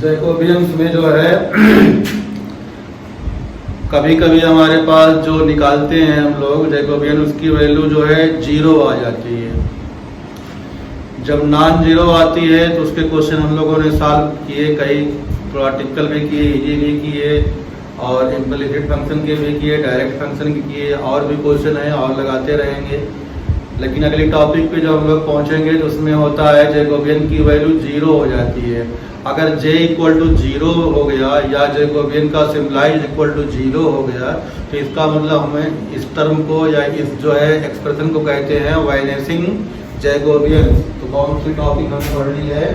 Jacobians में जो है कभी कभी हमारे पास जो निकालते हैं हम लोग जैकोबियन, उसकी वैल्यू जो है 0 आ जाती है। जब नॉन जीरो आती है तो उसके क्वेश्चन हम लोगों ने सॉल्व किए, कई प्रैक्टिकल भी किए, इजी भी किए, और इम्प्लिसिट फंक्शन के भी किए, डायरेक्ट फंक्शन के किए, और भी क्वेश्चन हैं और लगाते रहेंगे। लेकिन अगली टॉपिक पे जब हम लोग पहुँचेंगे तो उसमें होता है जैकोबियन की वैल्यू 0 हो जाती है। अगर j इक्वल टू 0 हो गया या जैकोबियन का सिम्बलाइज इक्वल टू 0 हो गया तो इसका मतलब हमें इस टर्म को या इस जो है एक्सप्रेशन को कहते हैं वाइनेसिंग जैकोबियन। तो कौन सी टॉपिक हमें पढ़नी है?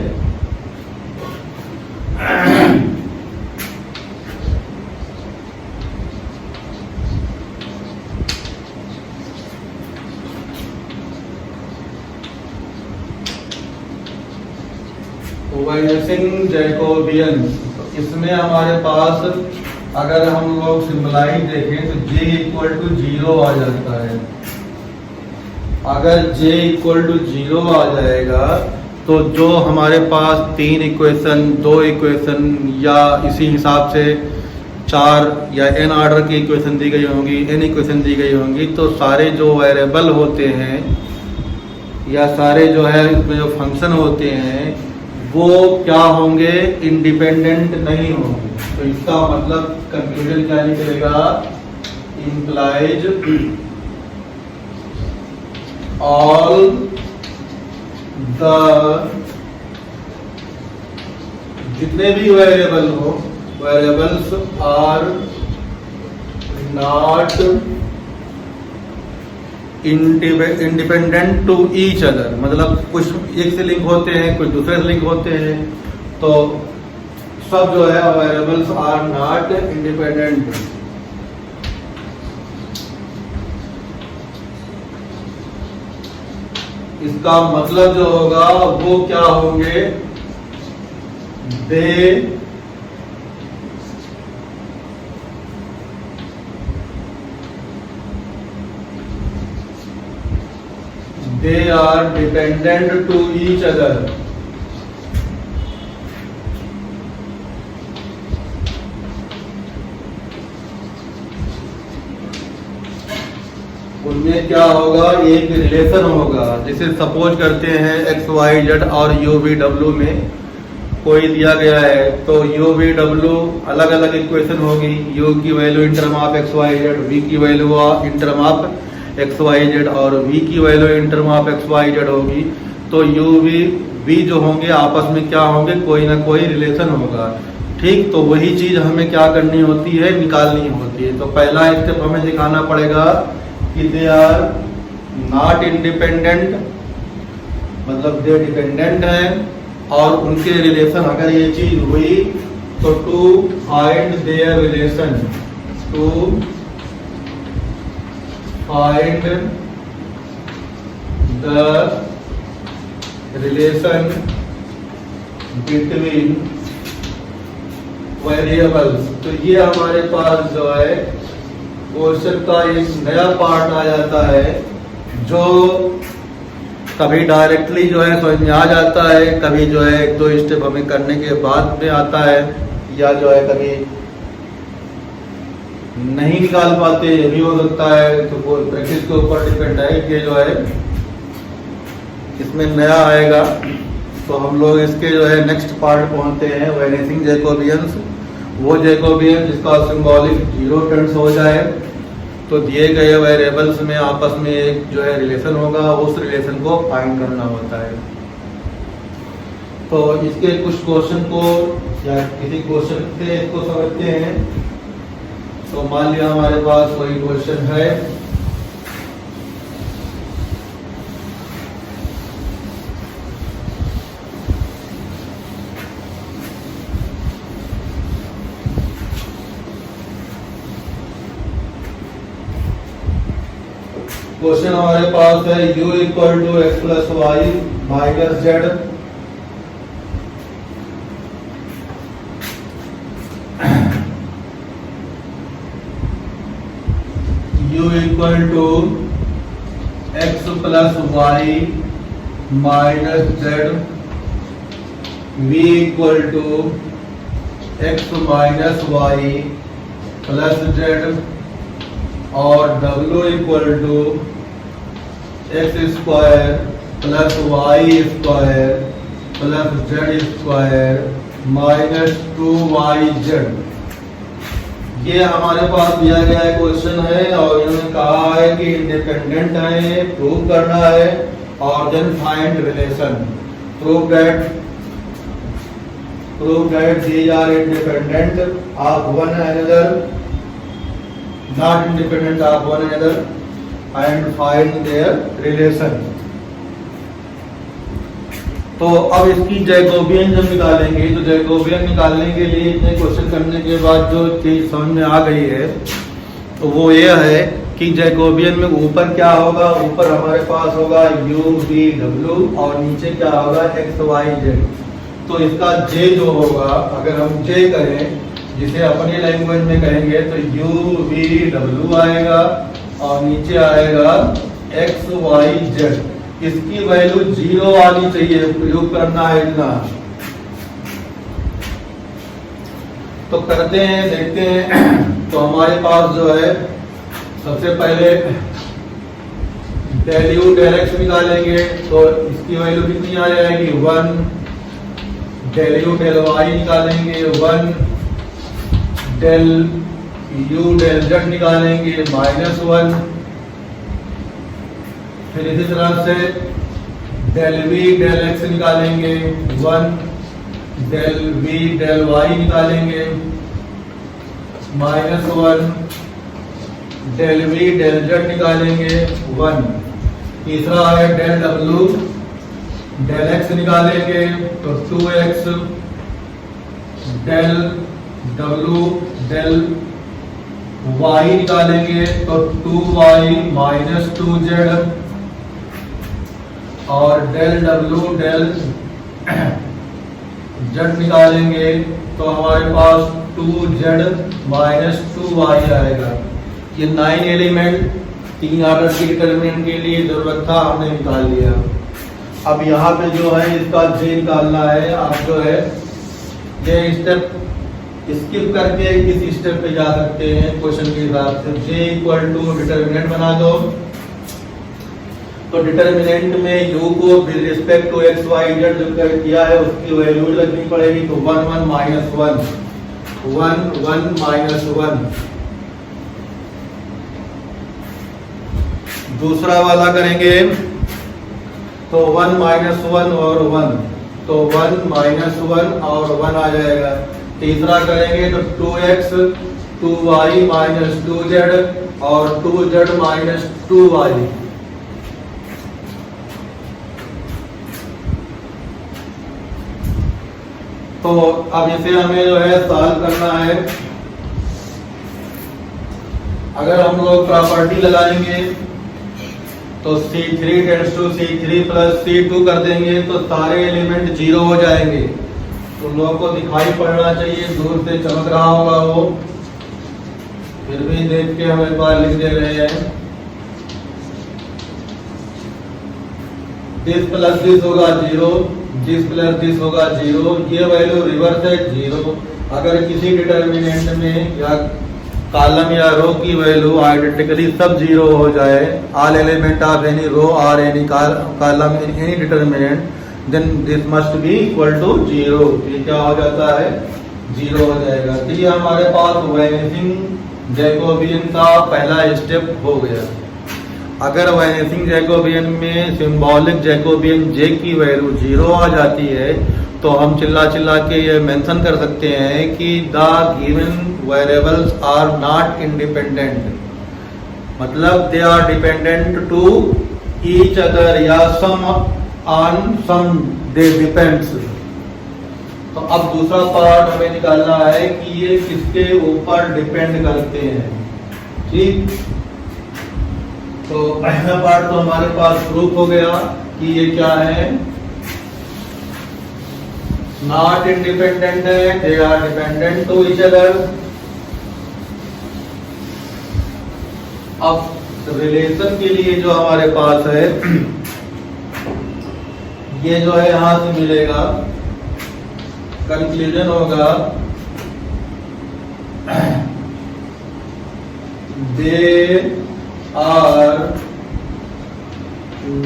वाइनेसिंग जैकोबियन। इसमें हमारे पास अगर हम लोग सिंबलाइज देखें तो j इक्वल टू 0 आ जाता है। अगर j इक्वल टू 0 आ जाएगा तो जो हमारे पास 3 इक्वेशन, 2 इक्वेशन या इसी हिसाब से 4 या n ऑर्डर की इक्वेशन दी गई होंगी, n इक्वेशन दी गई होंगी, तो सारे जो वेरिएबल होते हैं या सारे जो है इसमें जो फंक्शन होते हैं वो क्या होंगे? इंडिपेंडेंट नहीं होंगे। तो इसका मतलब कंक्लूजन क्या निकलेगा? इंप्लाइज ऑल द जितने भी वेरिएबल हो, variables are not independent to each other. मतलब कुछ एक से लिंक होते हैं, कुछ दूसरे से लिंक होते हैं, तो सब जो है वेरिएबल्स आर नॉट इंडिपेंडेंट। इसका मतलब जो होगा वो क्या होंगे? they are dependent to each other। उनमें क्या होगा? एक रिलेशन होगा। जैसे सपोज करते हैं एक्स वाई जेड और यू वी डब्ल्यू में कोई दिया गया है तो यू वी डब्ल्यू अलग अलग इक्वेशन होगी। यू की value in term of x y z, v की value in term of x y z और v की value in term of x y z होगी। तो u v जो होंगे आपस में क्या होंगे? कोई ना कोई रिलेशन होगा। ठीक, तो वही चीज हमें क्या करनी होती है? निकालनी होती है। तो पहला स्टेप हमें दिखाना पड़ेगा कि दे आर नॉट इंडिपेंडेंट, मतलब दे डिपेंडेंट है, और उनके रिलेशन अगर ये चीज हुई तो to find their relation, to find the relation between variables। तो ये हमारे पास जो है क्वेश्चन का एक नया पार्ट आ जाता है जो कभी डायरेक्टली जो है समझ में आ जाता है, कभी जो है एक दो स्टेप हमें करने के बाद में आता है, या जो है कभी नहीं निकाल पाते, ये भी हो सकता है। तो वो प्रैक्टिस के ऊपर डिपेंड है। ये जो है इसमें नया आएगा तो हम लोग इसके जो है नेक्स्ट पार्ट पहुंचते हैं, वाइनेसिंग जैकोबियंस। वो जैकोबियन जिसका सिंबॉलिक 0 टर्न्स हो जाए तो दिए गए वेरिएबल्स में आपस में एक जो है रिलेशन होगा, उस रिलेशन को फाइंड करना होता है। तो इसके कुछ क्वेश्चन को या किसी क्वेश्चन से इसको समझते हैं। तो मान लिया हमारे पास कोई क्वेश्चन है, क्वेश्चन हमारे पास है u equal to x plus y minus z. u equal to x plus y minus z, v equal to x minus y plus z और w equal to x square plus y square plus z square minus 2yz। ये हमारे पास दिया गया है question है और इन्होंने कहा है कि इंडिपेंडेंट है, प्रूव करना है और then find relation. Prove that these are independent of one another, not independent of one another and find their relation। तो अब इसकी जैकोबियन जब निकालेंगे तो जैकोबियन निकालने के लिए इतने क्वेश्चन करने के बाद जो चीज समझ में आ गई है तो वो ये है कि जैकोबियन में ऊपर क्या होगा, ऊपर हमारे पास होगा u v w और नीचे क्या होगा x y z। तो इसका j जो होगा, अगर हम j करें जिसे अपनी लैंग्वेज में कहेंगे तो u v w आएगा और नीचे आएगा x y z। इसकी वैल्यू 0 आनी चाहिए, प्रयोग करना है इतना। तो करते हैं, देखते हैं। तो हमारे पास जो है सबसे पहले डेल यू डेल एक्स निकालेंगे तो इसकी वैल्यू कितनी आ जाएगी 1। डेल यू डेल वाई निकालेंगे 1। डेल यू डेल जेड निकालेंगे -1। फिर इसी तरह से डेल वी डेल एक्स निकालेंगे 1। डेल वी डेल वाई निकालेंगे -1। डेल वी डेल जेड निकालेंगे 1। तीसरा है डेल डब्ल्यू डेल एक्स निकालेंगे तो 2x। Del W del Y निकालेंगे तो 2y -2z। और डेल डब्ल्यू डेल जेड निकालेंगे तो हमारे पास 2z -2y आएगा। ये 9 एलिमेंट 3 ऑर्डर की डिटरमिनेंट के लिए जरूरत था, हमने निकाल लिया। अब यहाँ पे जो है इसका j निकालना है। आप जो है ये स्टेप स्किप करके इस स्टेप पे जा सकते हैं क्वेश्चन के हिसाब से। j इक्वल टू डिटरमिनेंट बना दो। तो डिटरमिनेंट में u को with respect to x y z जो किया है उसकी वैल्यू लगनी पड़ेगी। तो 1 1 -1 1 1 -1। दूसरा वाला करेंगे तो 1 -1 और 1 तो 1 -1 और 1 आ जाएगा। तीसरा करेंगे तो 2x 2y -2z और 2z -2y। तो अब इसे हमें जो है सॉल्व करना है। अगर हम लोग प्रॉपर्टी लगाएंगे तो C3 tends to C3 plus C2 कर देंगे तो सारे एलिमेंट 0 हो जाएंगे। तो लोगों को दिखाई पड़ना चाहिए, दूर से चमक रहा होगा वो, फिर भी देख के हम एक बार लिख दे रहे हैं। दिस प्लस दिस होगा 0, दिस प्लस दिस होगा 0। ये वैल्यू रिवर्स है 0। अगर किसी डिटरमिनेंट में या कॉलम या रो की वैल्यू आइडेंटिकली सब 0 हो जाए, all element of any row और any column in any determinant, then this must be equal to 0। ये क्या हो जाता है 0 हो जाएगा। तो ये हमारे पास वैनिशिंग जैकोबियन का पहला स्टेप हो गया। अगर वैनिशिंग जैकोबियन में सिंबॉलिक जैकोबियन j की वैल्यू 0 आ जाती है तो हम चिल्ला के ये मेंशन कर सकते हैं कि the given variables are not independent, मतलब they are dependent to each other या some on some they depends. तो अब दूसरा पार्ट हमें निकालना है कि ये किसके ऊपर डिपेंड करते हैं। ठीक, तो पहला पार्ट तो हमारे पास प्रूफ हो गया कि ये क्या है, नॉट इंडिपेंडेंट है, they are dependent to each other. अब रिलेशन के लिए जो हमारे पास है ये जो है यहां से मिलेगा, कंक्लूजन होगा दे आर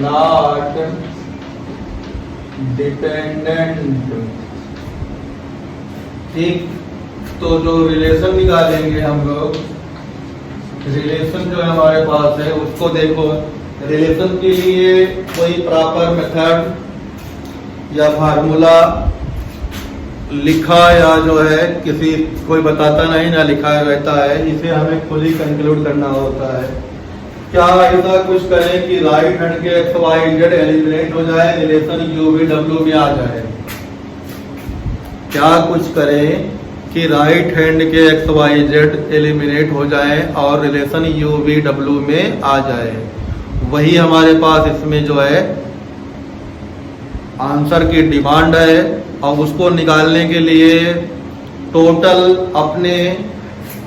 नॉट डिपेंडेंट। ठीक, तो जो रिलेशन निकालेंगे हम लोग, रिलेशन जो है हमारे पास है उसको देखो। रिलेशन के लिए कोई प्रॉपर मेथड या फार्मूला लिखा या जो है किसी कोई बताता नहीं ना लिखा रहता है, इसे हमें खुद ही कंक्लूड करना होता है। क्या ऐसा कुछ करें कि राइट हैंड के एक्स वाई जेड एलिमिनेट हो जाए, रिलेशन यू वी डब्ल्यू में आ जाए? क्या कुछ करें कि राइट हैंड के एक्स वाई जेड एलिमिनेट हो जाए और रिलेशन यू वी डब्ल्यू में आ जाए? वही हमारे पास इसमें जो है आंसर की डिमांड है, और उसको निकालने के लिए टोटल अपने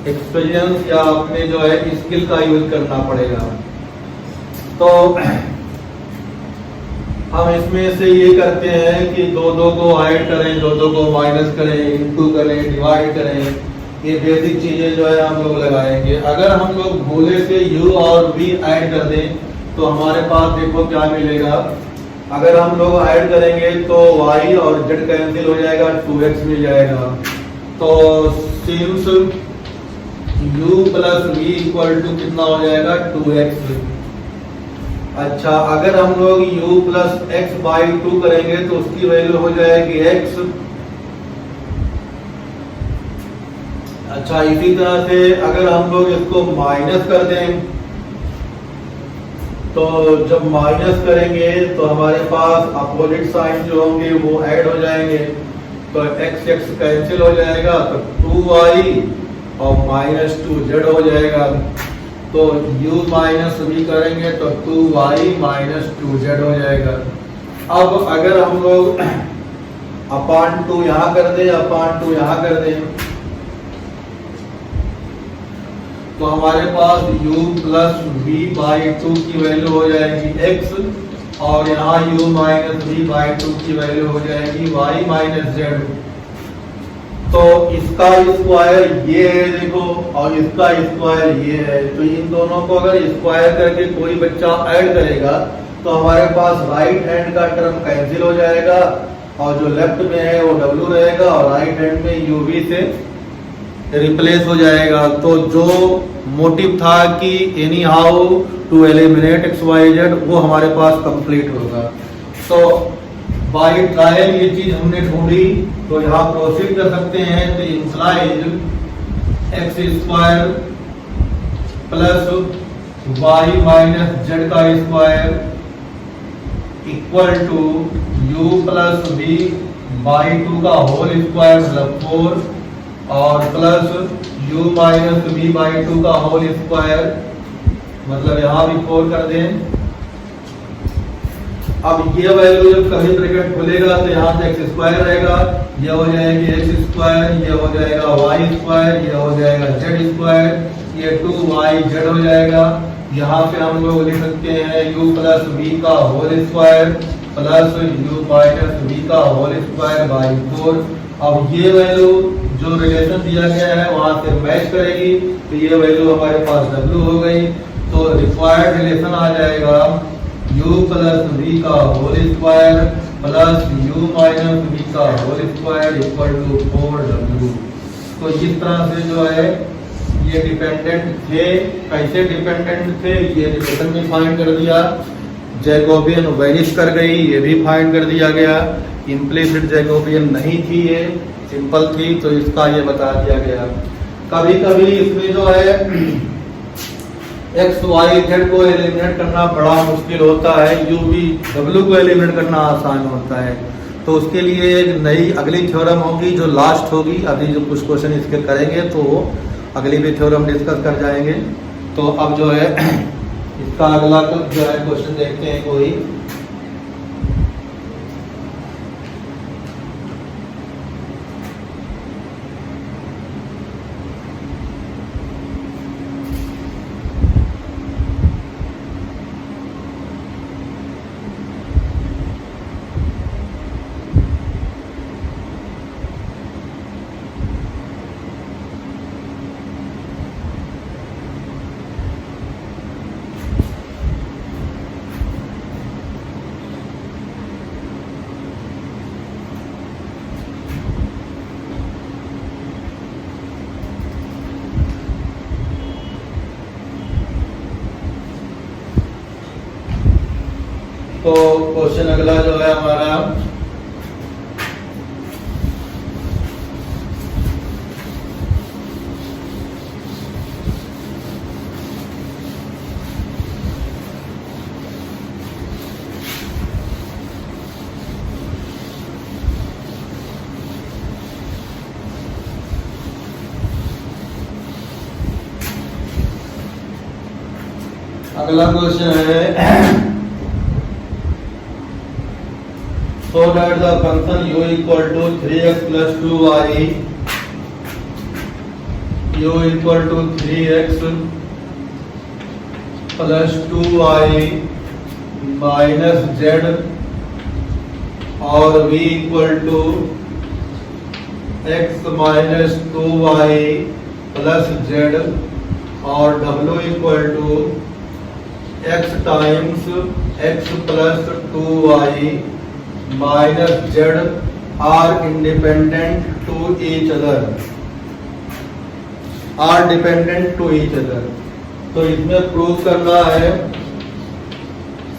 एक्सपीरियंस या अपने जो है स्किल का यूज करना पड़ेगा। तो हम इसमें से ये करते हैं कि दो दो को ऐड करें, दो दो को माइनस करें, इनटू करें, डिवाइड करें, ये बेसिक चीजें जो है हम लोग लगाएंगे। अगर हम लोग भूले से u और v ऐड कर दें तो हमारे पास देखो क्या मिलेगा। अगर हम लोग ऐड करेंगे तो y और z कैंसिल हो जाएगा, 2x मिल जाएगा। तो since u plus v equal to कितना हो जाएगा, 2x। अच्छा, अगर हम लोग u प्लस x बाई 2 करेंगे तो उसकी वैल्यू हो जाएगी x। अच्छा, इसी तरह से अगर हम लोग इसको माइनस कर दें तो जब माइनस करेंगे तो हमारे पास अपोजिट साइन जो होंगे वो ऐड हो जाएंगे, तो x x कैंसिल हो जाएगा, तो 2y और माइनस 2z हो जाएगा। तो u माइनस v करेंगे तो 2y माइनस 2z हो जाएगा। अब अगर हम लोग अपान 2 यहाँ कर दें, अपान 2 यहाँ कर दें, तो हमारे पास u प्लस v बाई 2 की वैल्यू हो जाएगी x, और यहाँ u माइनस v बाई 2 की वैल्यू हो जाएगी y माइनस z। तो इसका स्क्वायर ये है देखो, और इसका स्क्वायर ये है, तो इन दोनों को अगर स्क्वायर करके कोई बच्चा ऐड करेगा तो हमारे पास राइट हैंड का टर्म कैंसिल हो जाएगा, और जो लेफ्ट में है वो w रहेगा, और राइट हैंड में uv से रिप्लेस हो जाएगा। तो जो मोटिव था कि anyhow to eliminate x y z, वो हमारे पास कंप्लीट होगा। तो बाय ट्रायल ये चीज हमने ढूंढी, तो यहाँ प्रोसीड कर सकते हैं। तो implies x square plus y minus z का square equal to u plus v by 2 का होल स्क्वायर मतलब 4, और plus u minus v by 2 का होल स्क्वायर, मतलब यहाँ भी 4 कर दें। अब ये वैल्यू जब कभी ब्रैकेट खुलेगा तो यहाँ से एक्स स्क्वायर रहेगा, ये हो जाएगी एक्स स्क्वायर, ये हो जाएगा वाई स्क्वायर, ये हो जाएगा जेड स्क्वायर, ये 2y जेड हो जाएगा। यहाँ पे हम लोग लिख सकते हैं u प्लस v का whole square plus u minus v का होल स्क्वायर बाई 4। अब ये वैल्यू जो रिलेशन दिया गया है वहां से मैच करेगी, तो ये वैल्यू हमारे पास w हो गई। तो रिक्वायर्ड रिलेशन आ जाएगा u प्लस v का whole square plus u minus v का whole square equal to 4w। तो इस तरह से जो है ये डिपेंडेंट थे। कैसे डिपेंडेंट थे, ये रिलेशन भी फाइंड कर दिया, जैकोबियन वैनिश कर गई, ये भी फाइंड कर दिया गया। इम्प्लिसिट जैकोबियन नहीं थी, ये सिंपल थी, तो इसका ये बता दिया गया। कभी कभी इसमें जो है एक्स वाई जेड को एलिमिनेट करना बड़ा मुश्किल होता है, यू वी डब्ल्यू को एलिमिनेट करना आसान होता है। तो उसके लिए एक नई अगली थ्योरम होगी जो लास्ट होगी। अभी जो कुछ क्वेश्चन इसके करेंगे तो अगली भी थ्योरम डिस्कस कर जाएंगे। तो अब जो है इसका अगला जो है क्वेश्चन देखते हैं कोई। तो क्वेश्चन अगला जो है हमारा, अगला क्वेश्चन है so that the function u equal to 3x plus 2y, u equal to 3x plus 2y minus z और v equal to x minus 2y plus z और w equal to x times x plus 2y minus z are independent to each other, are dependent to each other। तो इसमें prove करना है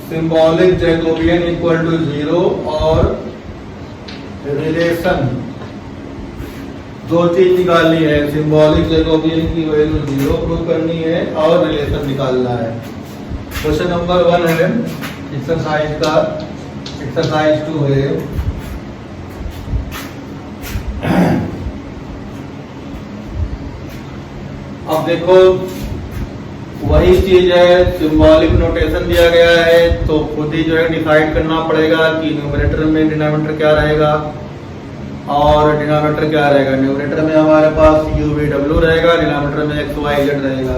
symbolic Jacobian equal to 0 और relation, दो चीज निकालनी है, सिंबॉलिक जैकोबियन की वैल्यू 0 प्रूव करनी है और रिलेशन निकालना है। क्वेश्चन नंबर 1 है एक्सरसाइज का, एक्सरसाइज 2 है। अब देखो वही चीज है, सिंबॉलिक नोटेशन दिया गया है तो खुद ही जो है डिसाइड करना पड़ेगा कि न्यूमरेटर में डिनोमिनेटर क्या रहेगा और डिनोमिनेटर क्या रहेगा। न्यूमरेटर में हमारे पास u v w रहेगा, डिनोमिनेटर में x y z रहेगा।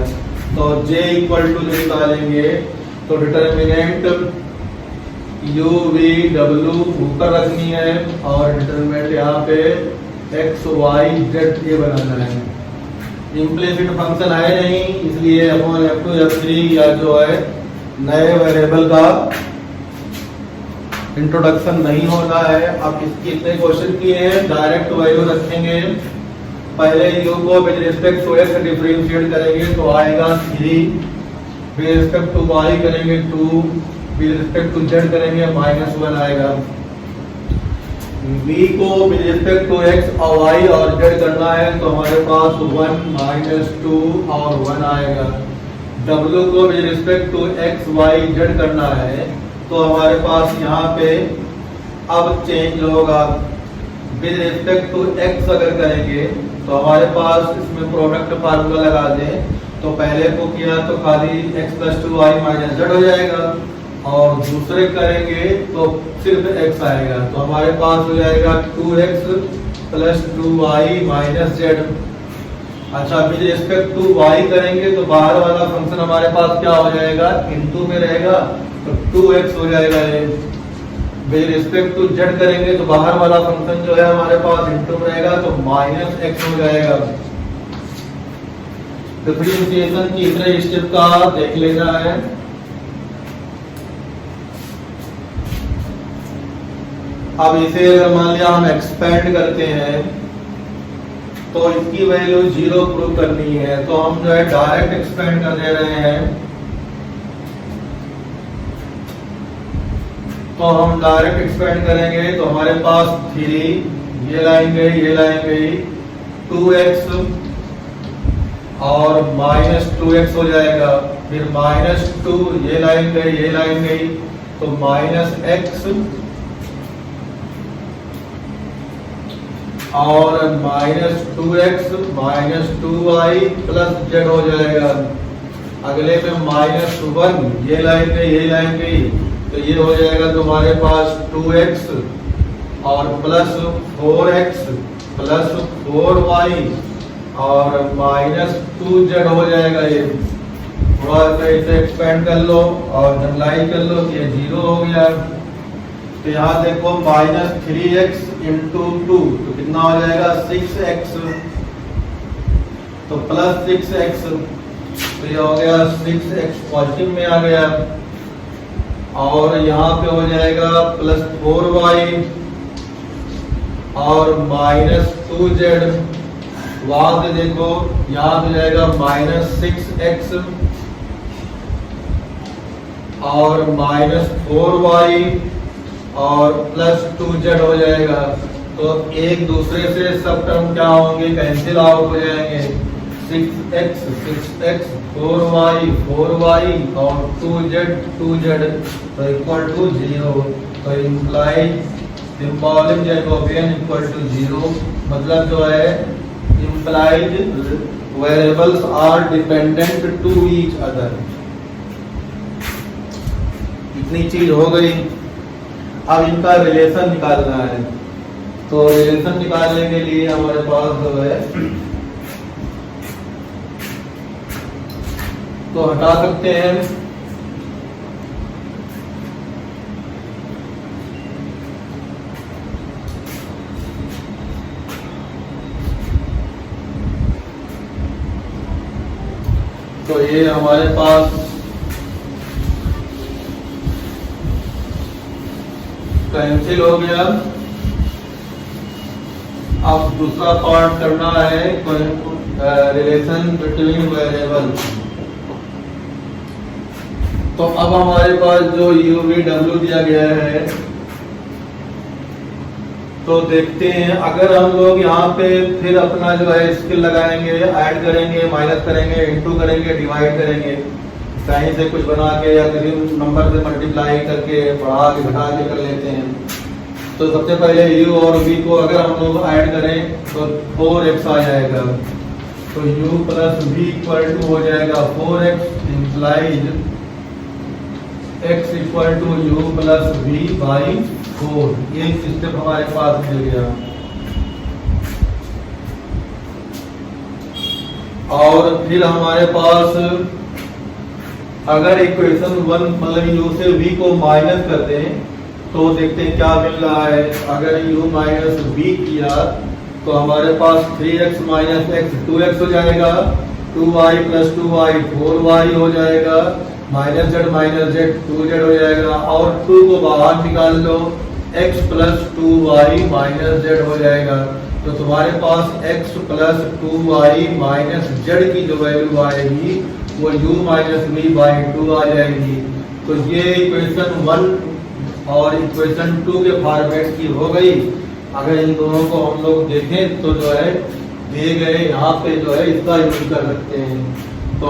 तो j इक्वल टू जो निकालेंगे तो डिटरमिनेंट u v w ऊपर रखनी है और डिटरमिनेंट यहाँ पे x y z ये बनाना है। इम्प्लिसिट फंक्शन है नहीं, इसलिए अपॉन f2 f3 या जो है नए वेरिएबल का इंट्रोडक्शन नहीं होना है। अब इसके इतने क्वेश्चन किए हैं, डायरेक्ट वैल्यू रखेंगे। पहले u को with respect to x differentiate करेंगे तो आएगा 3, विद रिस्पेक्ट टू y करेंगे 2, विद रिस्पेक्ट टू z करेंगे -1 आएगा। v को विद रिस्पेक्ट टू x और y और z करना है तो हमारे पास 1 -2 और 1 आएगा। w को with respect to x y z करना है तो हमारे पास यहाँ पे अब चेंज होगा। विद रिस्पेक्ट टू x अगर करेंगे तो हमारे पास इसमें प्रोडक्ट फार्मूला लगा दें तो पहले को किया तो खाली x + 2y - z हो जाएगा और दूसरे करेंगे तो सिर्फ x आएगा। तो हमारे पास हो जाएगा 2x + 2y - z। अच्छा, विद रिस्पेक्ट टू y करेंगे तो बाहर वाला फंक्शन हमारे पास क्या हो जाएगा, इनटू में रहेगा तो 2x हो जाएगा ये। विद रिस्पेक्ट टू z करेंगे तो बाहर वाला फंक्शन जो है हमारे पास इनटू में रहेगा तो -x हो जाएगा। डिफरेंशिएशन तीसरे स्टेप का देख लेना है। अब इसे अगर मान लिया हम एक्सपेंड करते हैं तो इसकी वैल्यू 0 प्रूव करनी है तो हम जो है डायरेक्ट एक्सपेंड कर दे रहे हैं। तो हम डायरेक्ट एक्सपेंड करेंगे तो हमारे पास 3 ये लाइन गई 2x और -2x हो जाएगा। फिर -2 ये लाइन गई तो -x और -2x -2y + z हो जाएगा। अगले में -1 ये लाइन गई तो ये हो जाएगा तुम्हारे पास 2x और +4x +4y और -2z हो जाएगा। ये थोड़ा सा इसे एक्सपेंड कर लो और जनरलाइज कर लो, ये 0 हो गया। तो यहाँ देखो -3x × 2 तो कितना हो जाएगा 6x तो +6x तो ये हो गया 6x पॉजिटिव में आ गया। और यहाँ पे हो जाएगा +4y और -2z। वहां से देखो यहाँ पे जाएगा -6x और -4y और +2z हो जाएगा। तो एक दूसरे से सब टर्म क्या होंगे, कैंसिल आउट हो जाएंगे। 6x 4y 4y और 2z तो इक्वल टू 0। तो implies symbolic Jacobian equal to 0, मतलब जो है implies variables are dependent to each other. इतनी चीज हो गई। अब इनका रिलेशन निकालना है। तो रिलेशन निकालने के लिए हमारे पास जो है तो हटा सकते हैं। तो ये हमारे पास कैंसिल हो गया। अब दूसरा पार्ट करना है रिलेशन बिटवीन वेरिएबल। तो अब हमारे पास जो UVW दिया गया है, तो देखते हैं अगर हम लोग यहाँ पे फिर अपना जो है स्किल लगाएंगे, ऐड करेंगे, माइनस करेंगे, इनटू करेंगे, डिवाइड करेंगे, कहीं से कुछ बना के या किसी नंबर से मल्टीप्लाई करके बढ़ा के घटा के कर लेते हैं। तो सबसे पहले u और v को अगर हम लोग ऐड करें तो 4x आ जाएगा। तो u plus v equal to हो जाएगा 4x, implies x equal to u plus v by 4। ये स्टेप हमारे पास मिल गया। और फिर हमारे पास अगर इक्वेशन 1 मतलब u से v को माइनस करते हैं तो देखते हैं क्या मिल रहा है। अगर u माइनस v किया तो हमारे पास 3x माइनस x 2x हो जाएगा, 2y प्लस 2y 4y हो जाएगा, माइनस z 2z हो जाएगा, और 2 को बाहर निकाल लो, x plus 2y minus z हो जाएगा। तो तुम्हारे पास x plus 2y minus z की जो वैल्यू आएगी वो u माइनस v बाई 2 आ जाएगी। तो ये इक्वेशन 1 और इक्वेशन 2 के फॉर्मेट की हो गई। अगर इन दोनों को हम लोग देखें तो जो है दिए गए यहाँ पे जो है इसका यूज कर सकते हैं। तो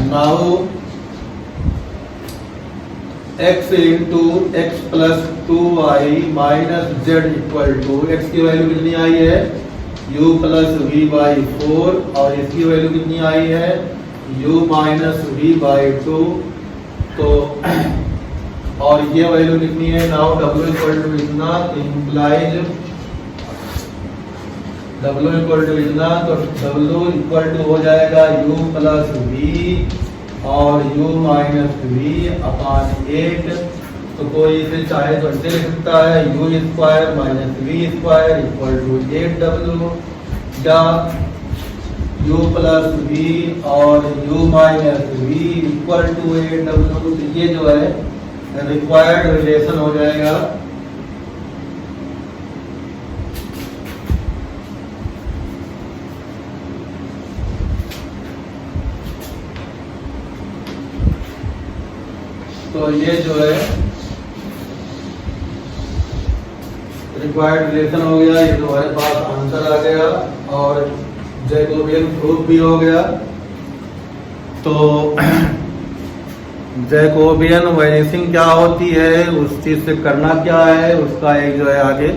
now x into x plus 2y minus z equal to, x की वैल्यू कितनी आई है u प्लस v बाई 4 और इसकी वैल्यू कितनी आई है u माइनस v बाई 2। तो और ये वैल्यू कितनी है नाउ w इक्वल टू इतना, इम्प्लाइज w इक्वल टू इतना, तो w इक्वल टू हो जाएगा u प्लस v और u माइनस v अपान 8। तो कोई इसे चाहे तो ऐसे लिख सकता है u square minus v square equal to 8w, या u प्लस v और u minus v equal to 8w। तो ये जो है रिक्वायर्ड रिलेशन हो जाएगा। तो ये जो है रिक्वायर्ड रिलेशन हो गया। ये तुम्हारे पास आंसर आ गया और जैकोबियन प्रूफ भी हो गया। तो जैकोबियन वैनिसिंग क्या होती है, उस चीज से करना क्या है, उसका एक जो है आगे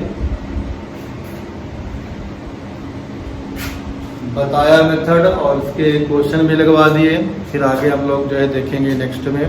बताया मेथड और उसके क्वेश्चन भी लगवा दिए। फिर आगे हम लोग जो है देखेंगे नेक्स्ट में।